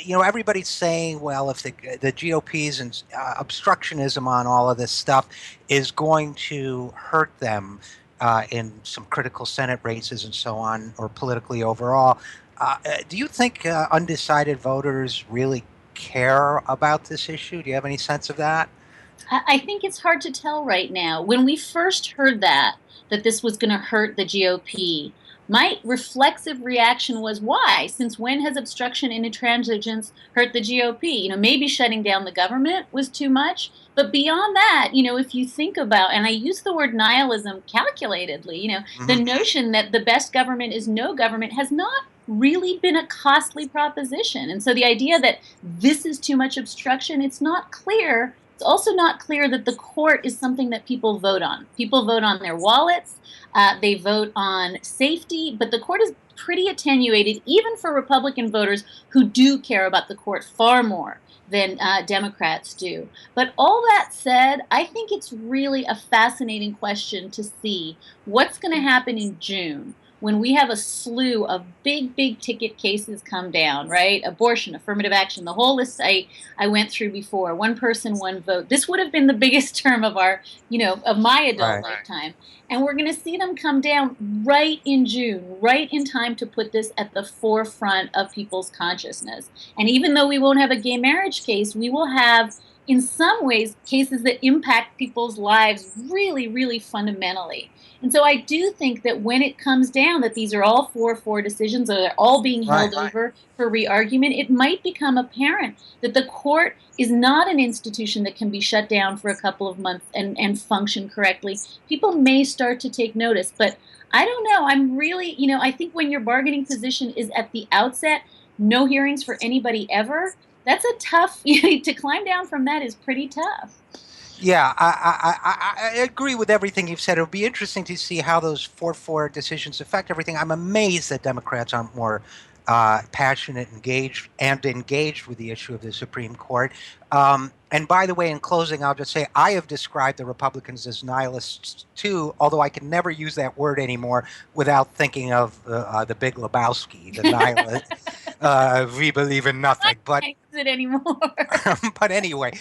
everybody's saying, well, if the GOP's and obstructionism on all of this stuff is going to hurt them in some critical Senate races and so on, or politically overall, do you think undecided voters really care about this issue? Do you have any sense of that? I think it's hard to tell right now. When we first heard that this was going to hurt the GOP, my reflexive reaction was, why? Since when has obstruction and intransigence hurt the GOP? Maybe shutting down the government was too much. But beyond that, if you think about, and I use the word nihilism calculatedly, the Hmm. notion that the best government is no government has not really been a costly proposition. And so the idea that this is too much obstruction, it's not clear. It's also not clear that the court is something that people vote on. People vote on their wallets, they vote on safety, but the court is pretty attenuated, even for Republican voters who do care about the court far more than Democrats do. But all that said, I think it's really a fascinating question to see what's going to happen in June when we have a slew of big ticket cases come down, right? Abortion, affirmative action, the whole list I went through before. One person, one vote. This would have been the biggest term of of my adult Right. lifetime. And we're going to see them come down right in June, right in time to put this at the forefront of people's consciousness. And even though we won't have a gay marriage case, we will have, in some ways, cases that impact people's lives really fundamentally. And so I do think that when it comes down that these are all 4-4 decisions, or they're all being held Right. over for re-argument, it might become apparent that the court is not an institution that can be shut down for a couple of months and function correctly. People may start to take notice, but I don't know. I'm really, I think when your bargaining position is at the outset, no hearings for anybody ever, that's a tough, to climb down from that is pretty tough. Yeah, I agree with everything you've said. It'll be interesting to see how those 4-4 decisions affect everything. I'm amazed that Democrats aren't more passionate, engaged with the issue of the Supreme Court. And by the way, in closing, I'll just say I have described the Republicans as nihilists too, although I can never use that word anymore without thinking of the Big Lebowski, the nihilist. We believe in I nothing. But can't use it anymore. but anyway,